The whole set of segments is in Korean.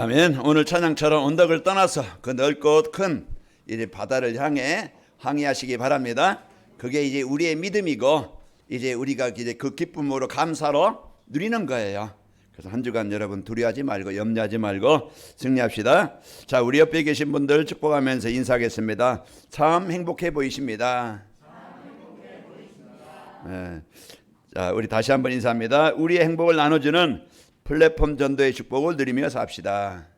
아멘. 오늘 찬양처럼 언덕을 떠나서 그 넓고 큰 이제 바다를 향해 항해하시기 바랍니다. 그게 이제 우리의 믿음이고 이제 우리가 이제 그 기쁨으로 감사로 누리는 거예요. 그래서 한 주간 여러분 두려워하지 말고 염려하지 말고 승리합시다. 자, 우리 옆에 계신 분들 축복하면서 인사하겠습니다. 참 행복해 보이십니다. 네. 자, 우리 다시 한번 인사합니다. 우리의 행복을 나눠주는 플랫폼 전도의 축복을 누리며 삽시다.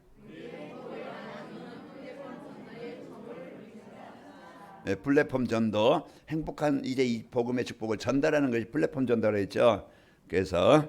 네, 플랫폼 전도, 행복한 이제 이 복음의 축복을 전달하는 것이 플랫폼 전도라 했죠. 그래서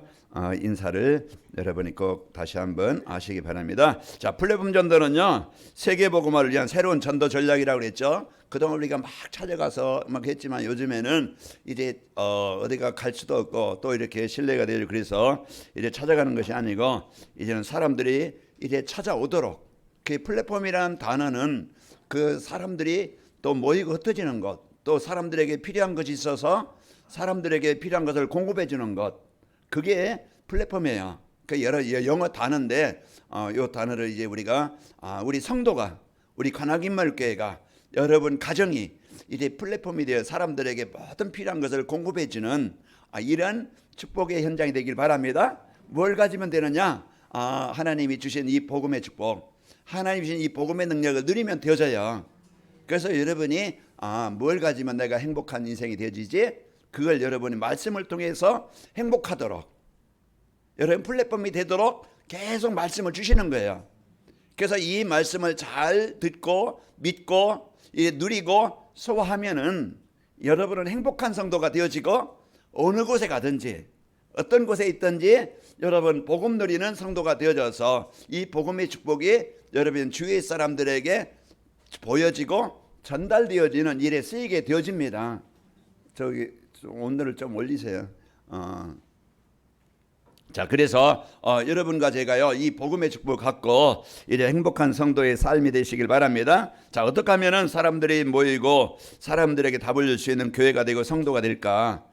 인사를 여러분이 꼭 다시 한번 아시기 바랍니다. 자, 플랫폼 전도는요, 세계 복음화를 위한 새로운 전도 전략이라고 그랬죠. 그동안 우리가 막 찾아가서 막 했지만 요즘에는 이제 어디가 갈 수도 없고 또 이렇게 신뢰가 되죠. 그래서 이제 찾아가는 것이 아니고 이제는 사람들이 이제 찾아오도록, 그 플랫폼이라는 단어는 그 사람들이 또 모이고 흩어지는 것, 또 사람들에게 필요한 것이 있어서 사람들에게 필요한 것을 공급해 주는 것, 그게 플랫폼이에요. 그 여러 영어 단어인데 이 단어를 이제 우리가 우리 성도가, 우리 관악인말교회가, 여러분 가정이 이제 플랫폼이 되어 사람들에게 모든 필요한 것을 공급해 주는 이런 축복의 현장이 되길 바랍니다. 뭘 가지면 되느냐? 하나님이 주신 이 복음의 축복, 하나님이 주신 이 복음의 능력을 누리면 되어져요. 그래서 여러분이 뭘 가지면 내가 행복한 인생이 되어지지? 그걸 여러분이 말씀을 통해서 행복하도록, 여러분 플랫폼이 되도록 계속 말씀을 주시는 거예요. 그래서 이 말씀을 잘 듣고 믿고 누리고 소화하면은 여러분은 행복한 성도가 되어지고 어느 곳에 가든지 어떤 곳에 있든지 여러분 복음 누리는 성도가 되어져서 이 복음의 축복이 여러분 주위의 사람들에게 보여지고 전달되어지는 일에 쓰이게 되어집니다. 저기 오늘을 좀 올리세요. 자, 그래서 여러분과 제가요 이 복음의 축복을 갖고 이제 행복한 성도의 삶이 되시길 바랍니다. 자, 어떻게 하면은 사람들이 모이고 사람들에게 답을 줄 수 있는 교회가 되고 성도가 될까?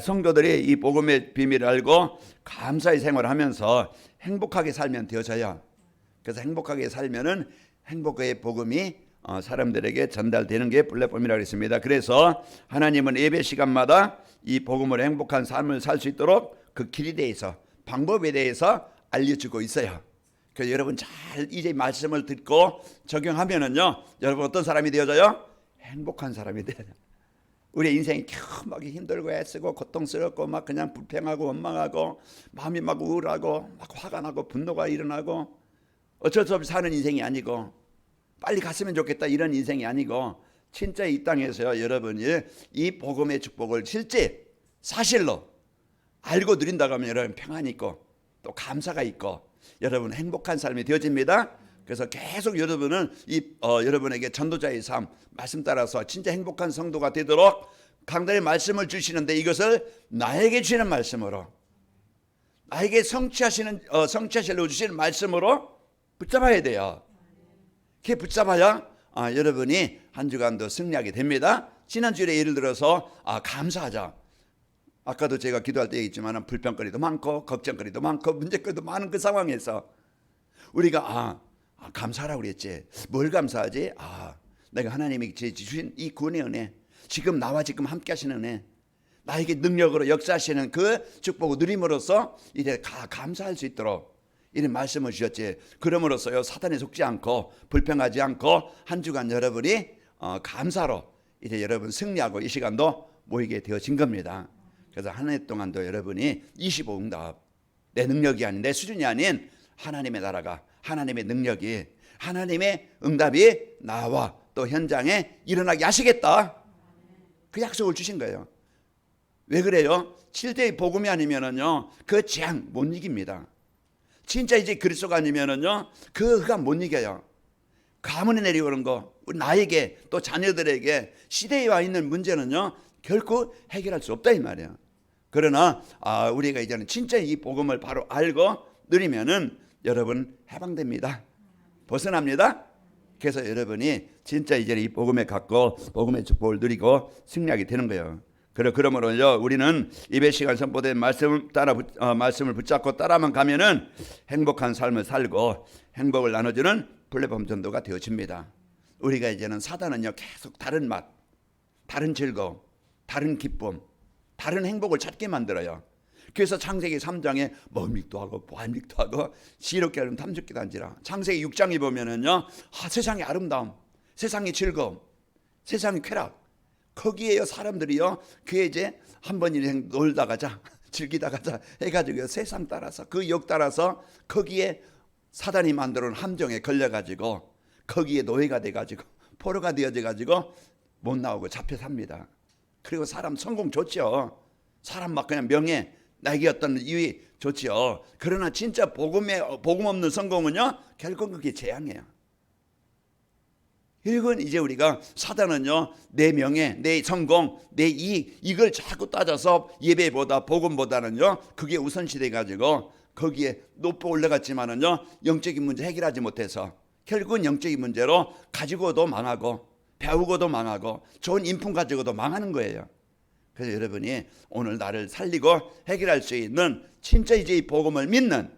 성도들이 이 복음의 비밀을 알고 감사의 생활을 하면서 행복하게 살면 되어져요. 그래서 행복하게 살면은 행복의 복음이 사람들에게 전달되는 게 플랫폼이라고 했습니다. 그래서 하나님은 예배 시간마다 이 복음으로 행복한 삶을 살 수 있도록 그 길에 대해서, 방법에 대해서 알려주고 있어요. 그래서 여러분 잘 이제 말씀을 듣고 적용하면은요, 여러분 어떤 사람이 되어져요? 행복한 사람이 돼요. 우리 인생이 막 힘들고 애쓰고 고통스럽고 막 그냥 불평하고 원망하고 마음이 막 우울하고 막 화가 나고 분노가 일어나고 어쩔 수 없이 사는 인생이 아니고 빨리 갔으면 좋겠다 이런 인생이 아니고 진짜 이 땅에서요 여러분이 이 복음의 축복을 실제 사실로 알고 누린다고 하면 여러분 평안이 있고 또 감사가 있고 여러분 행복한 삶이 되어집니다. 그래서 계속 여러분은 여러분에게 전도자의 삶 말씀 따라서 진짜 행복한 성도가 되도록 강단의 말씀을 주시는데 이것을 나에게 주시는 말씀으로, 나에게 성취하시려고 주시는 말씀으로 붙잡아야 돼요. 그게 붙잡아야 여러분이 한 주간도 승리하게 됩니다. 지난주에 예를 들어서 감사하자. 아까도 제가 기도할 때 얘기했지만 불평거리도 많고 걱정거리도 많고 문제거리도 많은 그 상황에서 우리가 감사하라고 그랬지. 뭘 감사하지? 내가 하나님이 주신 이 구원의 은혜, 지금 나와 지금 함께 하시는 은혜, 나에게 능력으로 역사하시는 그 축복을 누림으로써 이제 감사할 수 있도록 이런 말씀을 주셨지. 그럼으로써요 사단에 속지 않고 불평하지 않고 한 주간 여러분이 감사로 이제 여러분 승리하고 이 시간도 모이게 되어진 겁니다. 그래서 한 해 동안도 여러분이 25응답, 내 능력이 아닌 내 수준이 아닌 하나님의 나라가, 하나님의 능력이, 하나님의 응답이 나와 또 현장에 일어나게 하시겠다, 그 약속을 주신 거예요. 왜 그래요? 7대의 복음이 아니면은요 그 재앙 못 이깁니다. 진짜 이제 그리스도가 아니면은요 그가 못 이겨요. 가문에 내려오는 거, 나에게 또 자녀들에게 시대에 와 있는 문제는요 결코 해결할 수 없다 이 말이에요. 그러나 우리가 이제는 진짜 이 복음을 바로 알고 누리면은 여러분 해방됩니다. 벗어납니다. 그래서 여러분이 진짜 이제 이 복음에 갖고 복음의 축복을 누리고 승리하게 되는 거예요. 그러므로요 우리는 예배 시간 선포된 말씀을 붙잡고 따라만 가면은 행복한 삶을 살고 행복을 나눠주는 플랫폼 전도가 되어집니다. 우리가 이제는 사단은요 계속 다른 맛, 다른 즐거움, 다른 기쁨, 다른 행복을 찾게 만들어요. 그래서 창세기 3장에 먹밀도 하고 보알밀도 하고 시럽게 하면 탐죽기도 한지라. 창세기 6장에 보면은요 세상의 아름다움, 세상의 즐거움, 세상의 쾌락, 거기에요 사람들이요 그게 이제 한 번 인생 놀다 가자 즐기다 가자 해가지고 세상 따라서 그 역 따라서 거기에 사단이 만들어 놓은 함정에 걸려가지고 거기에 노예가 돼가지고 포로가 되어져가지고 못 나오고 잡혀 삽니다. 그리고 사람 성공 좋죠. 사람 막 그냥 명예 나에게 어떤 이유 좋죠. 그러나 진짜 복음 없는 성공은요 결국 그게 재앙이에요. 이건 이제 우리가 사단은요 내 명예, 내 성공, 내 이익 이걸 자꾸 따져서 예배보다 복음보다는요 그게 우선시돼 가지고 거기에 높이 올라갔지만은요 영적인 문제 해결하지 못해서 결국은 영적인 문제로 가지고도 망하고 배우고도 망하고 좋은 인품 가지고도 망하는 거예요. 그래서 여러분이 오늘 나를 살리고 해결할 수 있는 진짜 이제 이 복음을 믿는,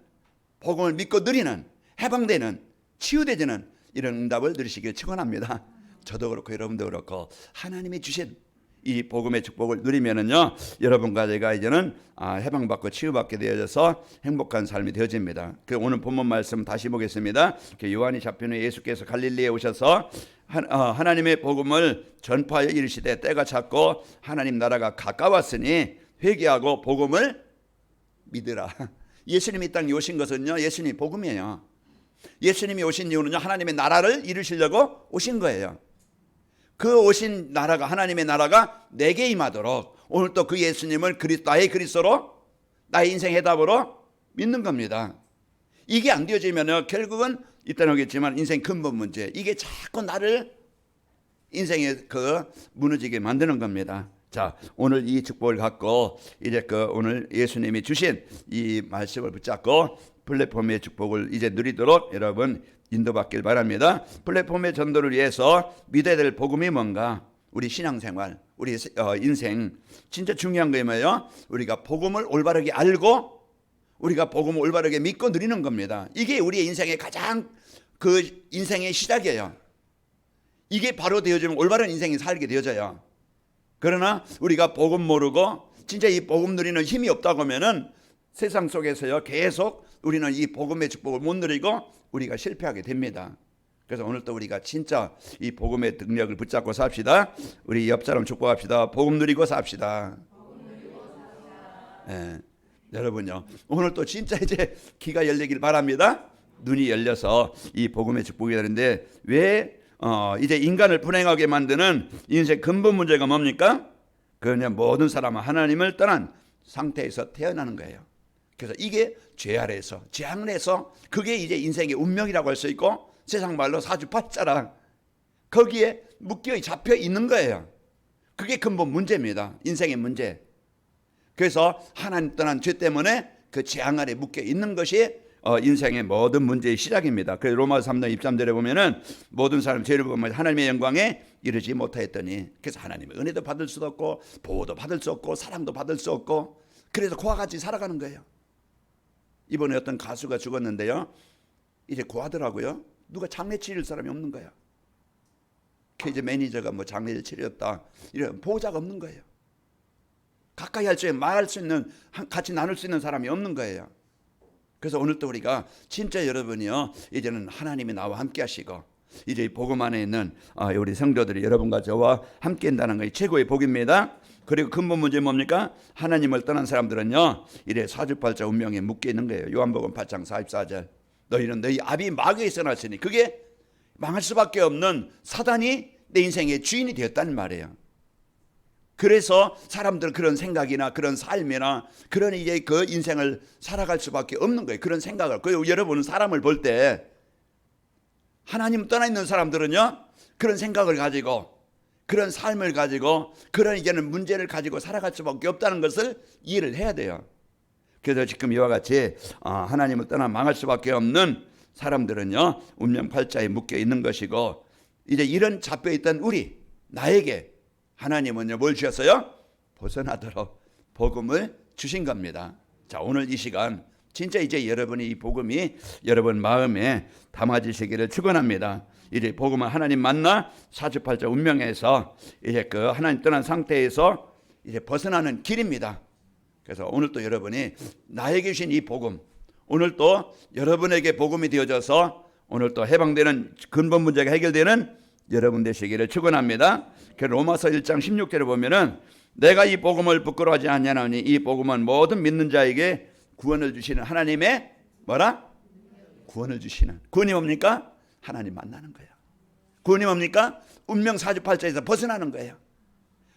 복음을 믿고 누리는, 해방되는, 치유되지는 이런 응답을 누리시길 축원합니다. 저도 그렇고 여러분도 그렇고 하나님이 주신 이 복음의 축복을 누리면은요 여러분과 제가 이제는 해방받고 치유받게 되어져서 행복한 삶이 되어집니다. 그 오늘 본문 말씀 다시 보겠습니다. 요한이 잡힌 후에 예수께서 갈릴리에 오셔서 하나님의 복음을 전파하여 이르시되 때가 찼고 하나님 나라가 가까웠으니 회개하고 복음을 믿으라. 예수님이 이 땅에 오신 것은요 예수님이 복음이에요. 예수님이 오신 이유는요 하나님의 나라를 이루시려고 오신 거예요. 그 오신 나라가 하나님의 나라가 내게 임하도록 오늘 또 그 예수님을 나의 그리스도로 나의 인생 해답으로 믿는 겁니다. 이게 안 되어지면 결국은 이따 오겠지만 인생 근본 문제 이게 자꾸 나를 인생에 무너지게 만드는 겁니다. 자 오늘 이 축복을 갖고 이제 오늘 예수님이 주신 이 말씀을 붙잡고 플랫폼의 축복을 이제 누리도록 여러분 인도받길 바랍니다. 플랫폼의 전도를 위해서 믿어야 될 복음이 뭔가 우리 신앙생활 우리 인생 진짜 중요한 게 뭐예요? 우리가 복음을 올바르게 알고 우리가 복음을 올바르게 믿고 누리는 겁니다. 이게 우리의 인생의 가장 인생의 시작이에요. 이게 바로 되어지면 올바른 인생이 살게 되어져요. 그러나 우리가 복음 모르고 진짜 이 복음 누리는 힘이 없다고 하면은 세상 속에서요 계속 우리는 이 복음의 축복을 못 누리고 우리가 실패하게 됩니다. 그래서 오늘 또 우리가 진짜 이 복음의 능력을 붙잡고 삽시다. 우리 옆 사람 축복합시다. 복음 누리고 삽시다. 네. 여러분요 오늘 또 진짜 이제 귀가 열리길 바랍니다. 눈이 열려서 이 복음의 축복이 되는데 왜 이제 인간을 불행하게 만드는 인생 근본 문제가 뭡니까? 그냥 모든 사람은 하나님을 떠난 상태에서 태어나는 거예요. 그래서 이게 죄 아래에서 재앙을 해서 그게 이제 인생의 운명이라고 할 수 있고 세상 말로 사주팔자라 거기에 묶여 잡혀 있는 거예요. 그게 근본 문제입니다. 인생의 문제. 그래서 하나님 떠난 죄 때문에 그 재앙 아래 묶여 있는 것이 인생의 모든 문제의 시작입니다. 그래서 로마서 3장 23절에 보면은 모든 사람 죄를 보면 하나님의 영광에 이르지 못하였더니 그래서 하나님의 은혜도 받을 수도 없고 보호도 받을 수 없고 사랑도 받을 수 없고 그래서 그와 같이 살아가는 거예요. 이번에 어떤 가수가 죽었는데요. 이제 고하더라고요. 누가 장례 치를 사람이 없는 거야. 그 이제 매니저가 뭐 장례를 치렀다. 이런 보호자가 없는 거예요. 가까이 할 수 있는 말할 수 있는 같이 나눌 수 있는 사람이 없는 거예요. 그래서 오늘 또 우리가 진짜 여러분이요 이제는 하나님이 나와 함께 하시고 이제 복음 안에 있는 우리 성도들이 여러분과 저와 함께 한다는 것이 최고의 복입니다. 그리고 근본 문제 뭡니까? 하나님을 떠난 사람들은요 이래 사주팔자 운명에 묶여 있는 거예요. 요한복음 8장 44절 너희는 너희 아비 마귀에 써놨으니 그게 망할 수밖에 없는 사단이 내 인생의 주인이 되었다는 말이에요. 그래서 사람들은 그런 생각이나 그런 삶이나 그런 이제 그 인생을 살아갈 수밖에 없는 거예요. 그런 생각을. 그리고 여러분은 사람을 볼 때 하나님 떠나 있는 사람들은요 그런 생각을 가지고 그런 삶을 가지고 그런 이제는 문제를 가지고 살아갈 수밖에 없다는 것을 이해를 해야 돼요. 그래서 지금 이와 같이 하나님을 떠나 망할 수밖에 없는 사람들은요 운명 팔자에 묶여 있는 것이고 이제 이런 잡혀 있던 나에게 하나님은요 뭘 주셨어요? 벗어나도록 복음을 주신 겁니다. 자, 오늘 이 시간 진짜 이제 여러분이 이 복음이 여러분 마음에 담아지시기를 축원합니다. 이제 복음은 하나님 만나 사주팔자 운명에서 이제 그 하나님 떠난 상태에서 이제 벗어나는 길입니다. 그래서 오늘 또 여러분이 나에게 주신 이 복음, 오늘 또 여러분에게 복음이 되어져서 오늘 또 해방되는 근본 문제가 해결되는 여러분 되시기를 축원합니다. 로마서 1장 16절에 보면은 내가 이 복음을 부끄러워하지 않냐나니 이 복음은 모든 믿는 자에게 구원을 주시는 하나님의 뭐라? 구원을 주시는. 구원이 뭡니까? 하나님 만나는 거예요. 구원이 뭡니까? 운명 사주팔자에서 벗어나는 거예요.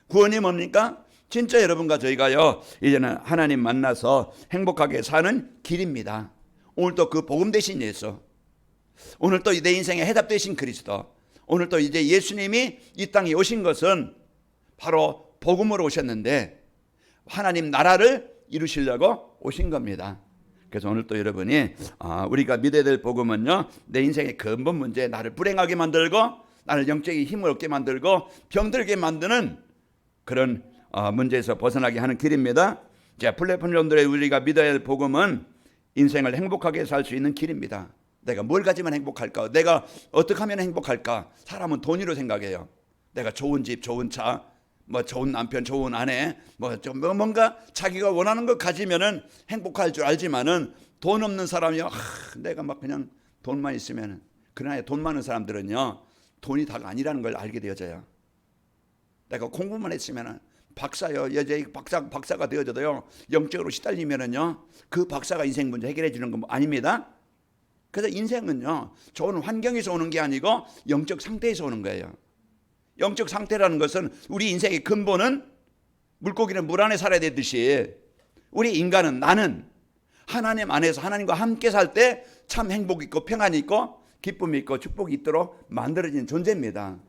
구원이 뭡니까? 진짜 여러분과 저희가요 이제는 하나님 만나서 행복하게 사는 길입니다. 오늘 또 그 복음 대신 예수, 오늘 또 내 인생의 해답 되신 그리스도, 오늘 또 이제 예수님이 이 땅에 오신 것은 바로 복음으로 오셨는데 하나님 나라를 이루시려고 오신 겁니다. 그래서 오늘 또 여러분이 우리가 믿어야 될 복음은요 내 인생의 근본 문제, 나를 불행하게 만들고 나를 영적인 힘을 얻게 만들고 병들게 만드는 그런 문제에서 벗어나게 하는 길입니다. 자, 플랫폼들의 우리가 믿어야 할 복음은 인생을 행복하게 살 수 있는 길입니다. 내가 뭘 가지면 행복할까? 내가 어떻게 하면 행복할까? 사람은 돈으로 생각해요. 내가 좋은 집, 좋은 차, 뭐 좋은 남편, 좋은 아내, 뭔가 자기가 원하는 거 가지면은 행복할 줄 알지만은 돈 없는 사람이요, 내가 막 그냥 돈만 있으면은, 그러나 돈 많은 사람들은요 돈이 다가 아니라는 걸 알게 되어져요. 내가 공부만 했으면은 박사요, 여자의 박사가 되어져도요 영적으로 시달리면은요 그 박사가 인생 문제 해결해 주는 건 아닙니다. 그래서 인생은요 좋은 환경에서 오는 게 아니고 영적 상태에서 오는 거예요. 영적 상태라는 것은 우리 인생의 근본은 물고기는 물 안에 살아야 되듯이 우리 인간은, 나는 하나님 안에서 하나님과 함께 살 때 참 행복이 있고 평안이 있고 기쁨이 있고 축복이 있도록 만들어진 존재입니다.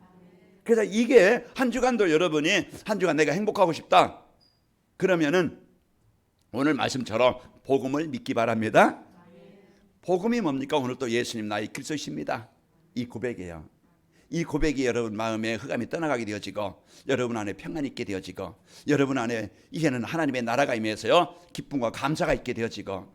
그래서 이게 한 주간도 여러분이 한 주간 내가 행복하고 싶다 그러면은 오늘 말씀처럼 복음을 믿기 바랍니다. 복음이 뭡니까? 오늘 또 예수님 나의 그리스도이십니다. 이 고백이에요. 이 고백이 여러분 마음에 흑암이 떠나가게 되어지고 여러분 안에 평안이 있게 되어지고 여러분 안에 이제는 하나님의 나라가 임해서요 기쁨과 감사가 있게 되어지고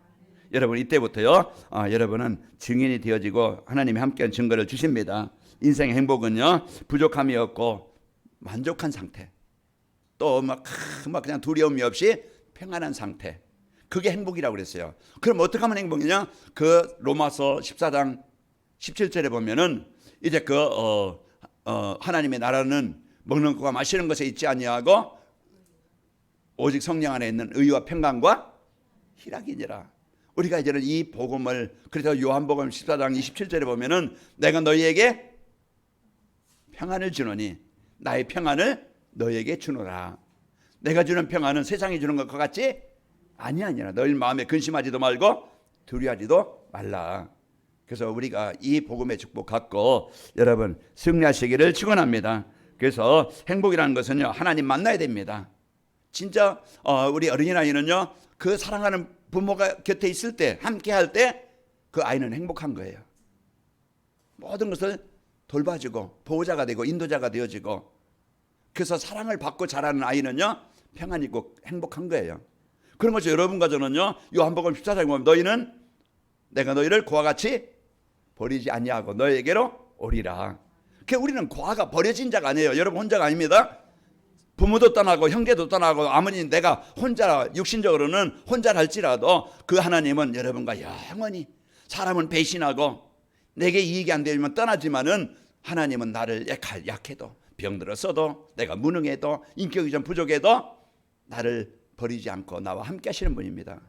여러분 이때부터요 여러분은 증인이 되어지고 하나님이 함께한 증거를 주십니다. 인생의 행복은요 부족함이 없고 만족한 상태, 또 막 그냥 두려움이 없이 평안한 상태, 그게 행복이라고 그랬어요. 그럼 어떻게 하면 행복이냐? 그 로마서 14장 17절에 보면은 이제 하나님의 나라는 먹는 것과 마시는 것에 있지 아니하고 오직 성령 안에 있는 의와 평강과 희락이니라. 우리가 이제는 이 복음을, 그래서 요한복음 14장 27절에 보면은 내가 너희에게 평안을 주노니 나의 평안을 너희에게 주노라. 내가 주는 평안은 세상이 주는 것과 같지 아니하니라. 너희 마음에 근심하지도 말고 두려워하지도 말라. 그래서 우리가 이 복음의 축복 갖고 여러분 승리하시기를 축원합니다. 그래서 행복이라는 것은요 하나님 만나야 됩니다. 진짜 우리 어린아이는요 그 사랑하는 부모가 곁에 있을 때, 함께 할 때 그 아이는 행복한 거예요. 모든 것을 돌봐주고 보호자가 되고 인도자가 되어지고, 그래서 사랑을 받고 자라는 아이는요 평안 있고 행복한 거예요. 그런 것이 여러분과 저는요 요한복음 14장에 보면 너희는 내가 너희를 고와 같이 버리지 아니하고 너희에게로 오리라. 그러니까 우리는 고아가 버려진 자가 아니에요. 여러분 혼자가 아닙니다. 부모도 떠나고 형제도 떠나고 아무리 내가 혼자 육신적으로는 혼자 할지라도 그 하나님은 여러분과 영원히, 사람은 배신하고 내게 이익이 안 되면 떠나지만은 하나님은 나를 약해도 병들었어도 내가 무능해도 인격이 좀 부족해도 나를 버리지 않고 나와 함께 하시는 분입니다.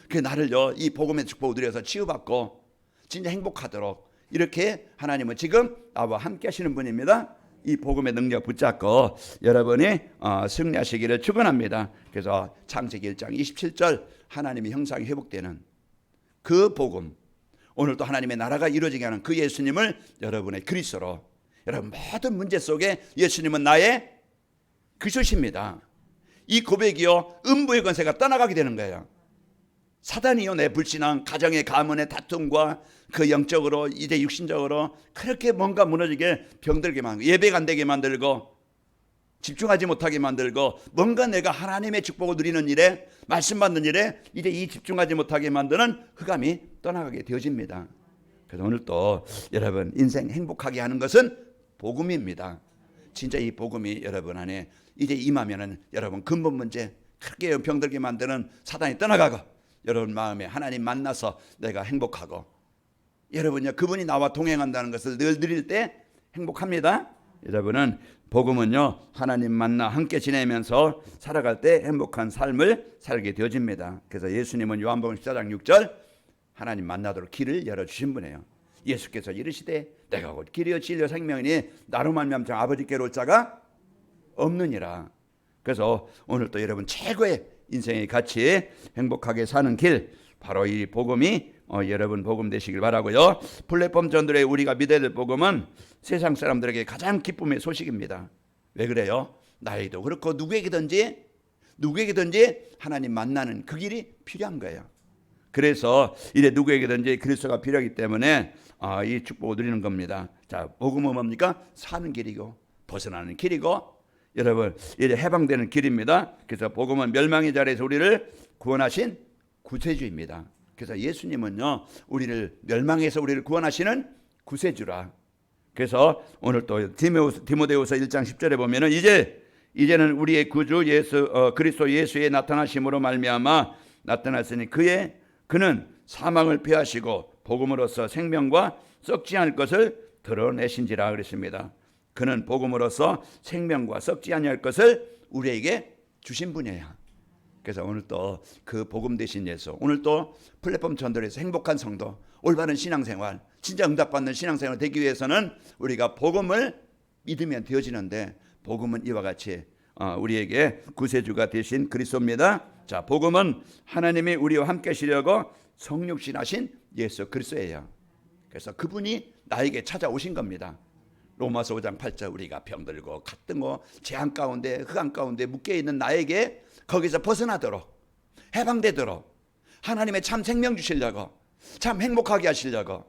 그 나를요 이 복음의 축복을 누려서 치유받고 진짜 행복하도록 이렇게 하나님은 지금 나와 함께 하시는 분입니다. 이 복음의 능력 붙잡고 여러분이 승리하시기를 축원합니다. 그래서 창세기 1장 27절 하나님의 형상이 회복되는 그 복음, 오늘도 하나님의 나라가 이루어지게 하는 그 예수님을 여러분의 그리스도로, 여러분 모든 문제 속에 예수님은 나의 그리스도십니다. 이 고백이요 음부의 권세가 떠나가게 되는 거예요. 사단이요 내 불신앙, 가정의 가문의 다툼과 그 영적으로 이제 육신적으로 그렇게 뭔가 무너지게 병들게 만들고 예배가 안 되게 만들고 집중하지 못하게 만들고 뭔가 내가 하나님의 축복을 누리는 일에 말씀 받는 일에 이제 이 집중하지 못하게 만드는 흑암이 떠나가게 되어집니다. 그래서 오늘 또 여러분 인생 행복하게 하는 것은 복음입니다. 진짜 이 복음이 여러분 안에 이제 임하면은 여러분 근본 문제 크게 병들게 만드는 사단이 떠나가고 여러분 마음에 하나님 만나서 내가 행복하고 여러분요 그분이 나와 동행한다는 것을 늘 누릴 때 행복합니다. 여러분은 복음은요 하나님 만나 함께 지내면서 살아갈 때 행복한 삶을 살게 되어집니다. 그래서 예수님은 요한복음 14장 6절 하나님 만나도록 길을 열어주신 분이에요. 예수께서 이르시되 내가 곧 길이요 진리요 생명이니 나로 말미암아 아버지께로 올 자가 없느니라. 그래서 오늘 또 여러분 최고의 인생의 가치 행복하게 사는 길 바로 이 복음이 여러분 복음 되시길 바라고요. 플랫폼 전도에 우리가 믿어야 될 복음은 세상 사람들에게 가장 기쁨의 소식입니다. 왜 그래요? 나에게도 그렇고 누구에게든지 하나님 만나는 그 길이 필요한 거예요. 그래서 이제 누구에게든지 그리스도가 필요하기 때문에 이 축복을 누리는 겁니다. 자, 복음은 뭡니까? 사는 길이고 벗어나는 길이고 여러분 이제 해방되는 길입니다. 그래서 복음은 멸망의 자리에서 우리를 구원하신 구세주입니다. 그래서 예수님은요 우리를 멸망에서 우리를 구원하시는 구세주라. 그래서 오늘 또 디모데후서 1장 10절에 보면은 이제는 우리의 구주 그리스도 예수의 나타나심으로 말미암아 나타났으니 그는 사망을 피하시고 복음으로써 생명과 썩지 않을 것을 드러내신지라 그랬습니다. 그는 복음으로써 생명과 썩지 아니할 것을 우리에게 주신 분이에요. 그래서 오늘 또 그 복음 되신 예수, 오늘 또 플랫폼 전도에서 행복한 성도, 올바른 신앙생활, 진짜 응답받는 신앙생활 되기 위해서는 우리가 복음을 믿으면 되어지는데 복음은 이와 같이 우리에게 구세주가 되신 그리스도입니다. 자, 복음은 하나님이 우리와 함께 하시려고 성육신하신 예수 그리스도예요. 그래서 그분이 나에게 찾아오신 겁니다. 로마서 5장 8절 우리가 병들고 갓등고 재앙 가운데 흑암 가운데 묶여있는 나에게 거기서 벗어나도록 해방되도록 하나님의 참 생명 주시려고 참 행복하게 하시려고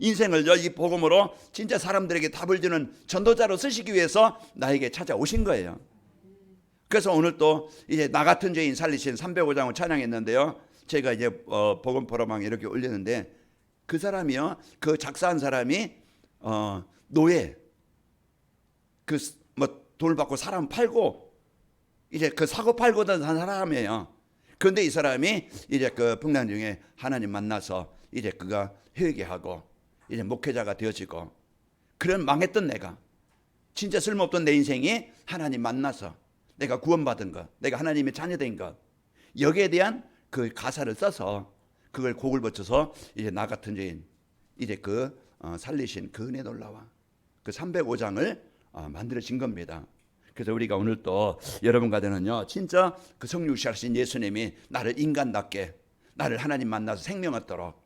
인생을 이 복음으로 진짜 사람들에게 답을 주는 전도자로 쓰시기 위해서 나에게 찾아오신 거예요. 그래서 오늘 또 이제 나 같은 죄인 살리신 305장을 찬양했는데요. 제가 이제 복음 포럼왕에 이렇게 올렸는데 그 사람이요 그 작사한 사람이 노예 돈을 받고 사람 팔고 이제 그 사고 팔고던 한 사람이에요. 그런데 이 사람이 이제 그 풍랑 중에 하나님 만나서 이제 그가 회개하고 이제 목회자가 되어지고 그런 망했던 내가 진짜 쓸모없던 내 인생이 하나님 만나서 내가 구원받은 것, 내가 하나님의 자녀된 것 여기에 대한 그 가사를 써서 그걸 곡을 붙여서 이제 나 같은 죄인 이제 그 살리신 그 은혜 놀라와 그 305장을 만들어진 겁니다. 그래서 우리가 오늘 또 여러분과 되는요 진짜 그 성육신하신 예수님이 나를 인간답게 나를 하나님 만나서 생명 얻도록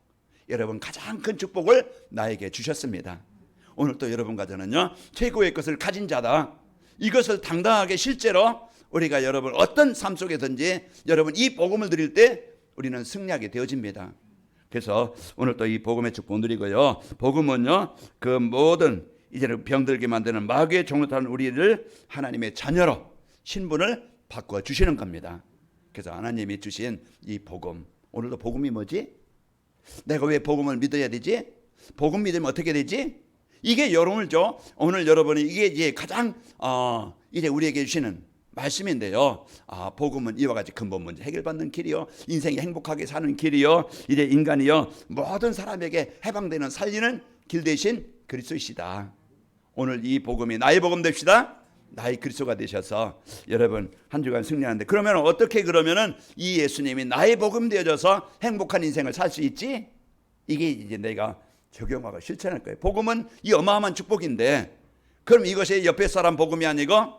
여러분 가장 큰 축복을 나에게 주셨습니다. 오늘 또 여러분과 저는요 최고의 것을 가진 자다. 이것을 당당하게 실제로 우리가 여러분 어떤 삶 속에든지 여러분 이 복음을 드릴 때 우리는 승리하게 되어집니다. 그래서 오늘 또 이 복음의 축복을 누리고요. 복음은요 그 모든 이제는 병들게 만드는 마귀의 종노릇하는 우리를 하나님의 자녀로 신분을 바꿔 주시는 겁니다. 그래서 하나님이 주신 이 복음, 오늘도 복음이 뭐지? 내가 왜 복음을 믿어야 되지? 복음 믿으면 어떻게 되지? 이게 여러분을 오늘 여러분이 이게 이제 가장 이제 우리에게 주시는 말씀인데요. 복음은 이와 같이 근본 문제 해결받는 길이요, 인생이 행복하게 사는 길이요, 이제 인간이요 모든 사람에게 해방되는 살리는 길 대신 그리스도이시다. 오늘 이 복음이 나의 복음 됩시다. 나의 그리스도가 되셔서 여러분 한 주간 승리하는데 그러면 어떻게 그러면은 이 예수님이 나의 복음 되어져서 행복한 인생을 살 수 있지? 이게 이제 내가 적용하고 실천할 거예요. 복음은 이 어마어마한 축복인데 그럼 이것이 옆에 사람 복음이 아니고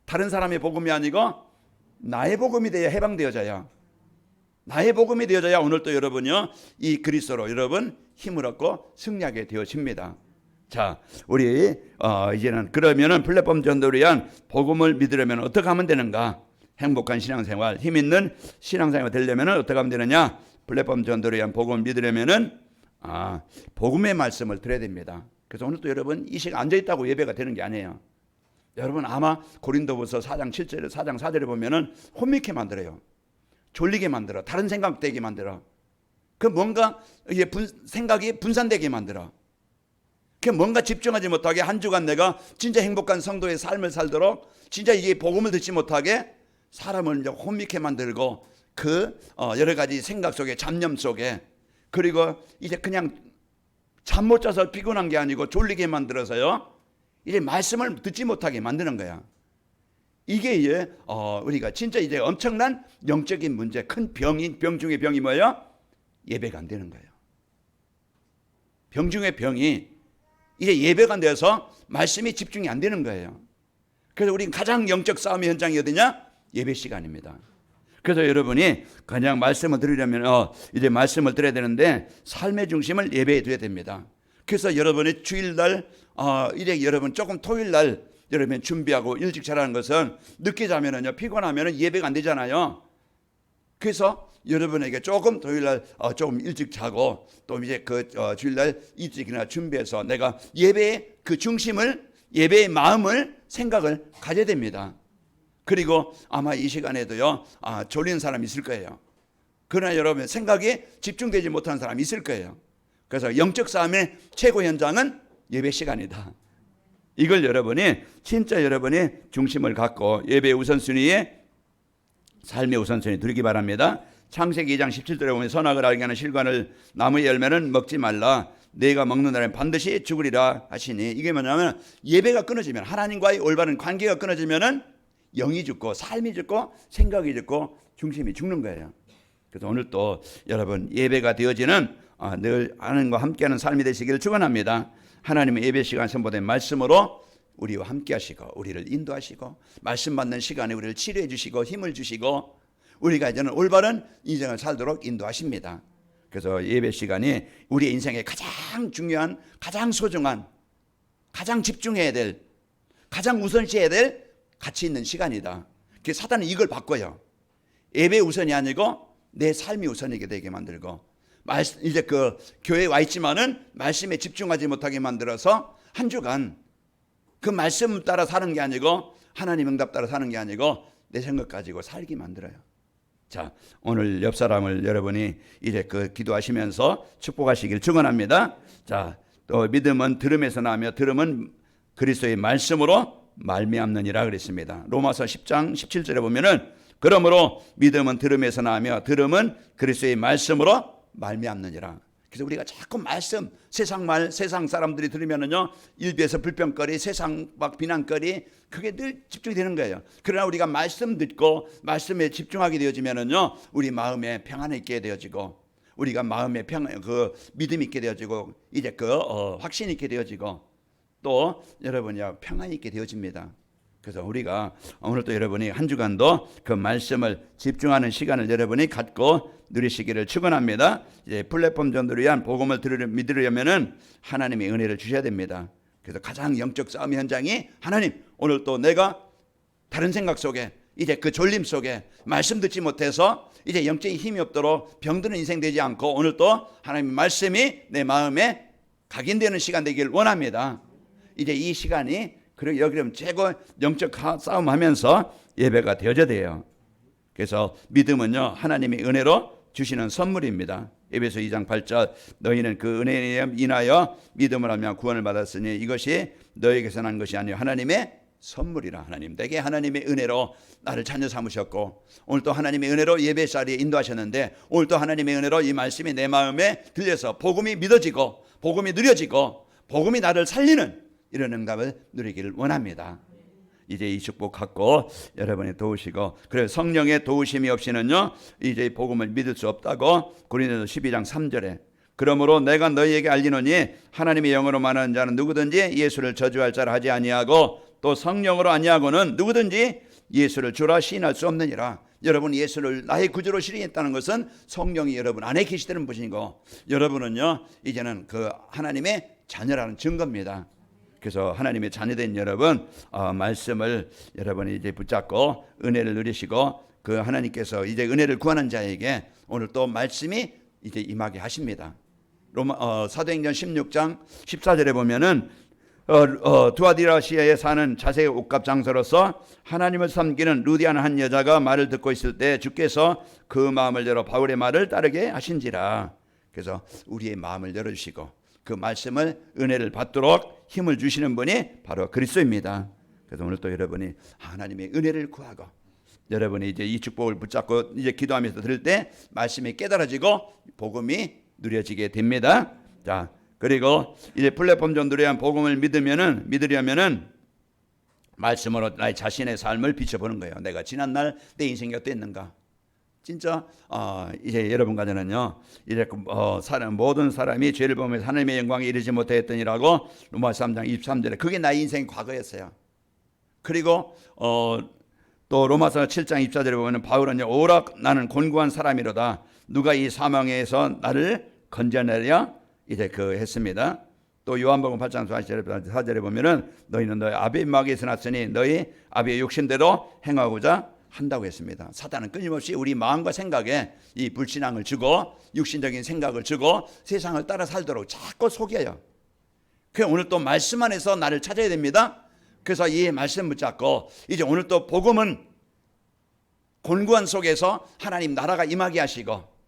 다른 사람의 복음이 아니고 나의 복음이 되어 해방되어져야 나의 복음이 되어져야 오늘 또 여러분요 이 그리스도로 여러분 힘을 얻고 승리하게 되어집니다. 자, 우리 이제는 그러면은 플랫폼 전도를 위한 복음을 믿으려면 어떻게 하면 되는가? 행복한 신앙생활, 힘 있는 신앙생활 되려면 어떻게 하면 되느냐? 플랫폼 전도를 위한 복음을 믿으려면은 복음의 말씀을 들어야 됩니다. 그래서 오늘 또 여러분 이 시간 앉아 있다고 예배가 되는 게 아니에요. 여러분 아마 고린도후서 4장 7절 4장 4절에 보면은 혼미케 만들어요. 졸리게 만들어. 다른 생각되게 만들어. 그 뭔가 생각이 분산되게 만들어. 그 뭔가 집중하지 못하게 한 주간 내가 진짜 행복한 성도의 삶을 살도록 진짜 이게 복음을 듣지 못하게 사람을 이제 혼미케 만들고 그 여러 가지 생각 속에 잡념 속에 그리고 이제 그냥 잠 못 자서 피곤한 게 아니고 졸리게 만들어서요. 이제 말씀을 듣지 못하게 만드는 거야. 이게 이제 우리가 진짜 이제 엄청난 영적인 문제, 큰 병 중의 병이 뭐예요? 예배가 안 되는 거예요. 병 중의 병이 이제 예배가 안 돼서 말씀이 집중이 안 되는 거예요. 그래서 우리는 가장 영적 싸움의 현장이 어디냐? 예배 시간입니다. 그래서 여러분이 그냥 말씀을 들으려면 이제 말씀을 들어야 되는데 삶의 중심을 예배에 둬야 됩니다. 그래서 여러분이 주일날 이제 여러분 조금 토요일날 여러분 준비하고 일찍 자라는 것은 늦게 자면은요 피곤하면은 예배가 안 되잖아요. 그래서 여러분에게 조금 토요일날 조금 일찍 자고 또 이제 그 주일날 일찍이나 준비해서 내가 예배의 그 중심을 예배의 마음을 생각을 가져야 됩니다. 그리고 아마 이 시간에도요 졸린 사람이 있을 거예요. 그러나 여러분 생각이 집중되지 못하는 사람이 있을 거예요. 그래서 영적 싸움의 최고 현장은 예배 시간이다. 이걸 여러분이 진짜 여러분이 중심을 갖고 예배의 우선순위에 삶의 우선순위 두르기 바랍니다. 창세기 2장 17절에 보면 선악을 알게 하는 실과를 나무의 열매는 먹지 말라. 내가 먹는 날엔 반드시 죽으리라 하시니 이게 뭐냐면 예배가 끊어지면 하나님과의 올바른 관계가 끊어지면은 영이 죽고 삶이 죽고 생각이 죽고 중심이 죽는 거예요. 그래서 오늘 또 여러분 예배가 되어지는 늘 하나님과 함께하는 삶이 되시기를 축원합니다. 하나님의 예배 시간 선포된 말씀으로 우리와 함께 하시고 우리를 인도하시고 말씀 받는 시간에 우리를 치료해 주시고 힘을 주시고 우리가 이제는 올바른 인생을 살도록 인도하십니다. 그래서 예배 시간이 우리의 인생에 가장 중요한 가장 소중한 가장 집중해야 될 가장 우선시해야 될 가치 있는 시간이다. 그래서 사단은 이걸 바꿔요. 예배 우선이 아니고 내 삶이 우선이게 되게 만들고 이제 그 교회에 와 있지만은 말씀에 집중하지 못하게 만들어서 한 주간 그 말씀 따라 사는 게 아니고 하나님 응답 따라 사는 게 아니고 내 생각 가지고 살게 만들어요. 자, 오늘 옆 사람을 여러분이 이제 그 기도하시면서 축복하시길 축원합니다. 자, 또 믿음은 들음에서 나며 들음은 그리스도의 말씀으로 말미암느니라 그랬습니다. 로마서 10장 17절에 보면은 그러므로 믿음은 들음에서 나며 들음은 그리스도의 말씀으로 말미암느니라. 그래서 우리가 자꾸 말씀 세상 말 세상 사람들이 들으면은요 일비에서 불평거리 세상 막 비난거리 그게 늘 집중이 되는 거예요. 그러나 우리가 말씀 듣고 말씀에 집중하게 되어지면은요 우리 마음에 평안이 있게 되어지고 우리가 마음에 그 믿음이 있게 되어지고 이제 그 확신이 있게 되어지고 또 여러분이요 평안이 있게 되어집니다. 그래서 우리가 오늘도 여러분이 한 주간도 그 말씀을 집중하는 시간을 여러분이 갖고 누리시기를 축원합니다. 이제 플랫폼 전도를 위한 복음을 믿으려면은 하나님의 은혜를 주셔야 됩니다. 그래서 가장 영적 싸움 현장이 하나님 오늘 또 내가 다른 생각 속에 이제 그 졸림 속에 말씀 듣지 못해서 이제 영적인 힘이 없도록 병드는 인생 되지 않고 오늘 또 하나님의 말씀이 내 마음에 각인되는 시간 되기를 원합니다. 이제 이 시간이 그리고 여기는 최고 영적 싸움하면서 예배가 되어져야 돼요. 그래서 믿음은요 하나님의 은혜로 주시는 선물입니다. 에베소 2장 8절 너희는 그 은혜에 인하여 믿음을 하며 구원을 받았으니 이것이 너희에게서 난 것이 아니요 하나님의 선물이라. 하나님 내게 하나님의 은혜로 나를 자녀 삼으셨고 오늘 또 하나님의 은혜로 예배 자리에 인도하셨는데 오늘 또 하나님의 은혜로 이 말씀이 내 마음에 들려서 복음이 믿어지고 복음이 누려지고 복음이 나를 살리는 이런 응답을 누리기를 원합니다. 이제 이 축복 갖고 여러분이 도우시고 그래서 성령의 도우심이 없이는요 이제 복음을 믿을 수 없다고 고린도서 12장 3절에 그러므로 내가 너희에게 알리노니 하나님의 영으로 말하는 자는 누구든지 예수를 저주할 자라 하지 아니하고 또 성령으로 아니하고는 누구든지 예수를 주라 시인할 수 없느니라. 여러분 예수를 나의 구주로 시인했다는 것은 성령이 여러분 안에 계시다는 분이고 여러분은요 이제는 그 하나님의 자녀라는 증거입니다. 그래서 하나님의 자녀된 여러분 말씀을 여러분이 이제 붙잡고 은혜를 누리시고 그 하나님께서 이제 은혜를 구하는 자에게 오늘 또 말씀이 이제 임하게 하십니다. 사도행전 16장 14절에 보면은 두아디라시아에 사는 자색 옷값 장사로서 하나님을 섬기는 루디아는 한 여자가 말을 듣고 있을 때 주께서 그 마음을 열어 바울의 말을 따르게 하신지라. 그래서 우리의 마음을 열어주시고 그 말씀을 은혜를 받도록 힘을 주시는 분이 바로 그리스도입니다. 그래서 오늘 또 여러분이 하나님의 은혜를 구하고 여러분이 이제 이 축복을 붙잡고 이제 기도하면서 들을 때 말씀이 깨달아지고 복음이 누려지게 됩니다. 자, 그리고 이제 플랫폼 전도를 위한 복음을 믿으려면은 말씀으로 나의 자신의 삶을 비춰보는 거예요. 내가 지난날 내 인생이 어땠는가? 진짜 이제 여러분 가정은요, 이제 모든 사람이 죄를 범해서 하나님의 영광에 이르지 못하였더니라고 로마서 3장 23절에 그게 나의 인생 과거였어요. 그리고 또 로마서 7장 24절에 보면 바울은요, 오라 나는 곤고한 사람이로다. 누가 이 사망에서 나를 건져내랴? 이제 했습니다. 또 요한복음 8장 4절에 보면은 너희는 너희 아비의 마귀에서 났으니 너희 아비의 욕심대로 행하고자 한다고 했습니다. 사단은 끊임없이 우리 마음과 생각에 이 불신앙을 주고 육신적인 생각을 주고 세상을 따라 살도록 자꾸 속여요. 그래서 오늘 또 말씀 안에서 나를 찾아야 됩니다. 그래서 이 말씀 붙잡고 이제 오늘 또 복음은 곤고한 속에서 하나님 나라가 임하게 하시고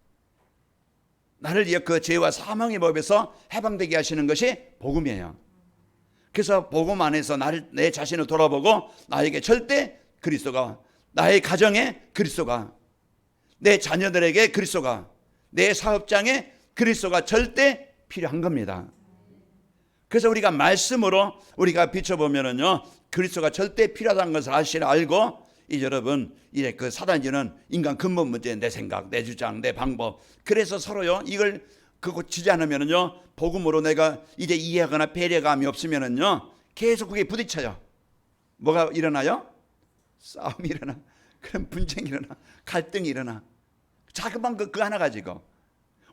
나를 그 죄와 사망의 법에서 해방되게 하시는 것이 복음이에요. 그래서 복음 안에서 내 자신을 돌아보고 나에게 절대 그리스도가, 나의 가정에 그리스도가, 내 자녀들에게 그리스도가, 내 사업장에 그리스도가 절대 필요한 겁니다. 그래서 우리가 말씀으로 우리가 비춰보면은요, 그리스도가 절대 필요하다는 것을 알고 이제 여러분 이제 사단이 주는 인간 근본 문제, 내 생각, 내 주장, 내 방법. 그래서 서로요 이걸 그거 지지 않으면은요 복음으로 내가 이제 이해하거나 배려감이 없으면은요 계속 그게 부딪혀요. 뭐가 일어나요? 싸움이 일어나. 그럼 분쟁이 일어나. 갈등이 일어나. 자그만 그 하나 가지고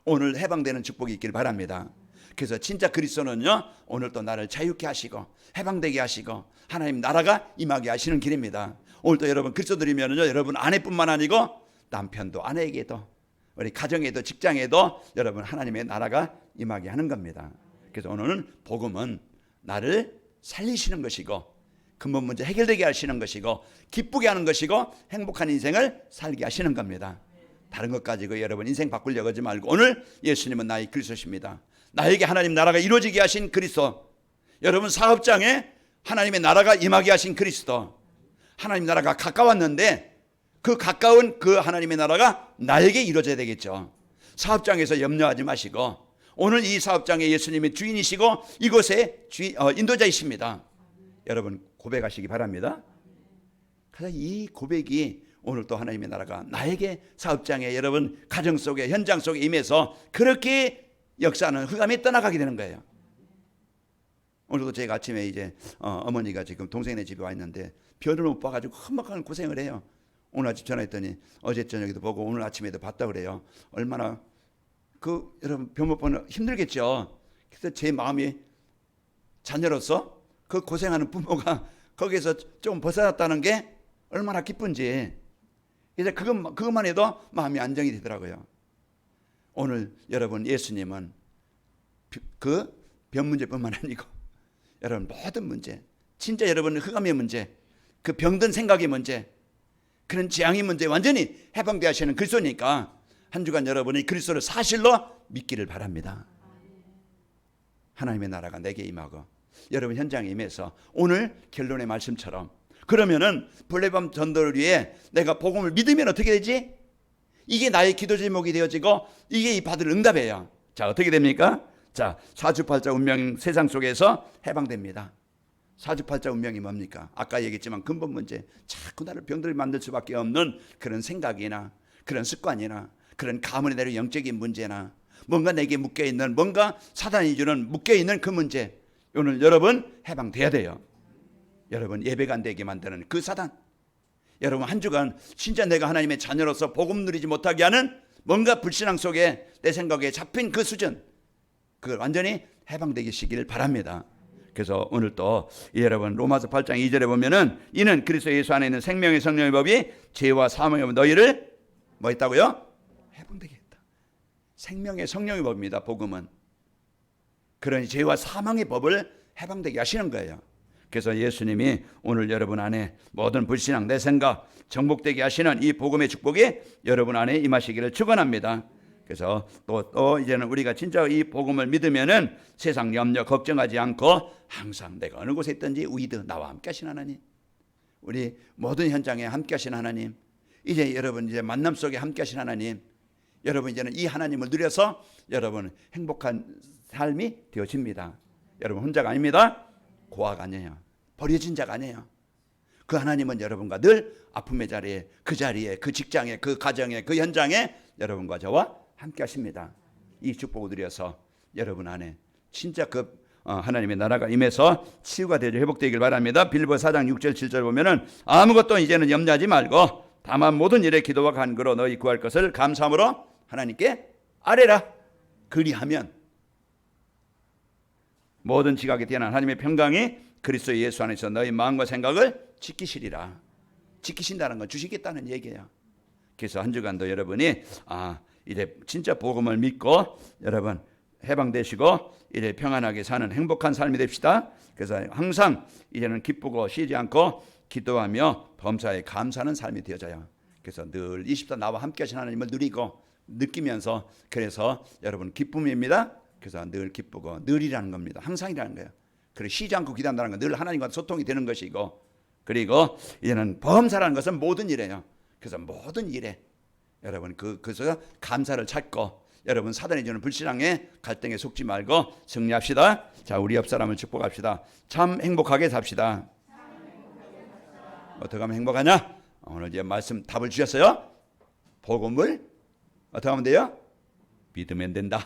오늘 해방되는 축복이 있길 바랍니다. 그래서 진짜 그리스도는요 오늘 또 나를 자유케 하시고 해방되게 하시고 하나님 나라가 임하게 하시는 길입니다. 오늘도 여러분 그리스도 드리면은요 여러분 아내뿐만 아니고 남편도 아내에게도 우리 가정에도 직장에도 여러분 하나님의 나라가 임하게 하는 겁니다. 그래서 오늘은 복음은 나를 살리시는 것이고 근본 문제 해결되게 하시는 것이고 기쁘게 하는 것이고 행복한 인생을 살게 하시는 겁니다. 다른 것 가지고 여러분 인생 바꾸려고 하지 말고 오늘 예수님은 나의 그리스도십니다. 나에게 하나님 나라가 이루어지게 하신 그리스도, 여러분 사업장에 하나님의 나라가 임하게 하신 그리스도, 하나님 나라가 가까웠는데 그 가까운 그 하나님의 나라가 나에게 이루어져야 되겠죠. 사업장에서 염려하지 마시고 오늘 이 사업장에 예수님이 주인이시고 이곳에 인도자이십니다. 여러분 고백하시기 바랍니다. 그래서 이 고백이 오늘 또 하나님의 나라가 나에게 사업장에 여러분 가정 속에 현장 속에 임해서 그렇게 역사는 흑암이 떠나가게 되는 거예요. 오늘도 제가 아침에 이제 어머니가 지금 동생네 집에 와 있는데 별을 못 봐가지고 험악한 고생을 해요. 오늘 아침 전화했더니 어제 저녁에도 보고 오늘 아침에도 봤다 그래요. 얼마나 여러분 병 못 보면 힘들겠죠. 그래서 제 마음이 자녀로서 그 고생하는 부모가 거기에서 좀 벗어났다는 게 얼마나 기쁜지 이제 그것만 해도 마음이 안정이 되더라고요. 오늘 여러분 예수님은 그 병 문제뿐만 아니고 여러분 모든 문제, 진짜 여러분 흑암의 문제, 그 병든 생각의 문제, 그런 재앙의 문제 완전히 해방되게 하시는 그리스도니까 한 주간 여러분이 그리스도를 사실로 믿기를 바랍니다. 하나님의 나라가 내게 임하고 여러분 현장에 임해서 오늘 결론의 말씀처럼 그러면은 플랫폼 전도를 위해 내가 복음을 믿으면 어떻게 되지? 이게 나의 기도 제목이 되어지고 이게 이 받을 응답이에요. 자 어떻게 됩니까? 자 사주팔자 운명 세상 속에서 해방됩니다. 사주팔자 운명이 뭡니까? 아까 얘기했지만 근본 문제, 자꾸 나를 병들게 만들 수밖에 없는 그런 생각이나 그런 습관이나 그런 가문에 대한 영적인 문제나 뭔가 내게 묶여있는 뭔가 사단이 주는 묶여있는 그 문제, 오늘 여러분 해방돼야 돼요. 여러분 예배가 안 되게 만드는 그 사단, 여러분 한 주간 진짜 내가 하나님의 자녀로서 복음 누리지 못하게 하는 뭔가 불신앙 속에 내 생각에 잡힌 그 수준, 그걸 완전히 해방되시길 바랍니다. 그래서 오늘 또 여러분 로마서 8장 2절에 보면은 이는 그리스도 예수 안에 있는 생명의 성령의 법이 죄와 사망의 법 너희를 뭐 했다고요? 해방되게 했다. 생명의 성령의 법입니다. 복음은 그러니 죄와 사망의 법을 해방되게 하시는 거예요. 그래서 예수님이 오늘 여러분 안에 모든 불신앙, 내 생각 정복되게 하시는 이 복음의 축복이 여러분 안에 임하시기를 축원합니다. 그래서 또 이제는 우리가 진짜 이 복음을 믿으면은 세상 염려 걱정하지 않고 항상 내가 어느 곳에 있든지 위드 나와 함께 하신 하나님, 우리 모든 현장에 함께 하신 하나님, 이제 여러분 이제 만남 속에 함께 하신 하나님, 여러분 이제는 이 하나님을 누려서 여러분 행복한 삶이 되어집니다. 여러분 혼자가 아닙니다. 고아가 아니에요. 버려진 자가 아니에요. 그 하나님은 여러분과 늘 아픔의 자리에, 그 자리에, 그 직장에, 그 가정에, 그 현장에 여러분과 저와 함께 하십니다. 이 축복을 누려서 여러분 안에 진짜 그 하나님의 나라가 임해서 치유가 되고 회복되길 바랍니다. 빌보 4장 6절 7절 보면은 아무것도 이제는 염려하지 말고 다만 모든 일에 기도와 간구로 너희 구할 것을 감사함으로 하나님께 아뢰라. 그리하면 모든 지각에 뛰어난 하나님의 평강이 그리스도 예수 안에서 너희 마음과 생각을 지키시리라. 지키신다는 건 주시겠다는 얘기예요. 그래서 한 주간도 여러분이 이제 진짜 복음을 믿고 여러분 해방되시고 이제 평안하게 사는 행복한 삶이 됩시다. 그래서 항상 이제는 기쁘고 쉬지 않고 기도하며 범사에 감사하는 삶이 되어져요. 그래서 늘 24 나와 함께 하신 하나님을 누리고 느끼면서, 그래서 여러분 기쁨입니다. 그래서 늘 기쁘고 늘이라는 겁니다. 항상이라는 거예요. 그리고 쉬지 않고 기도한다는 건 늘 하나님과 소통이 되는 것이고, 그리고 이제는 범사라는 것은 모든 일이에요. 그래서 모든 일에 여러분 그래서 감사를 찾고 여러분 사단이 주는 불신앙에 갈등에 속지 말고 승리합시다. 자, 우리 옆 사람을 축복합시다. 참 행복하게 삽시다. 어떻게 하면 행복하냐? 오늘 이제 말씀 답을 주셨어요. 복음을 어떻게 하면 돼요? 믿으면 된다.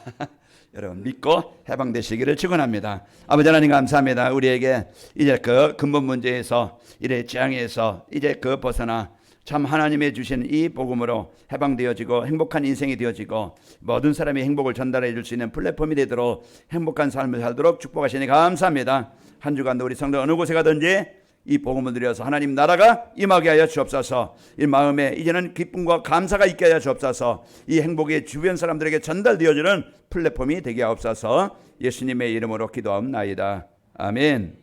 여러분 믿고 해방되시기를 축원합니다. 아버지 하나님 감사합니다. 우리에게 이제 그 근본 문제에서 이래 재앙에서 이제 그 벗어나 참 하나님의 주신 이 복음으로 해방되어지고 행복한 인생이 되어지고 모든 사람이 행복을 전달해 줄 수 있는 플랫폼이 되도록 행복한 삶을 살도록 축복하시니 감사합니다. 한 주간도 우리 성도 어느 곳에 가든지 이 복음을 누려서 하나님 나라가 임하게 하여 주옵소서. 이 마음에 이제는 기쁨과 감사가 있게 하여 주옵소서. 이 행복이 주변 사람들에게 전달되어지는 플랫폼이 되게 하옵소서. 예수님의 이름으로 기도하옵나이다. 아멘.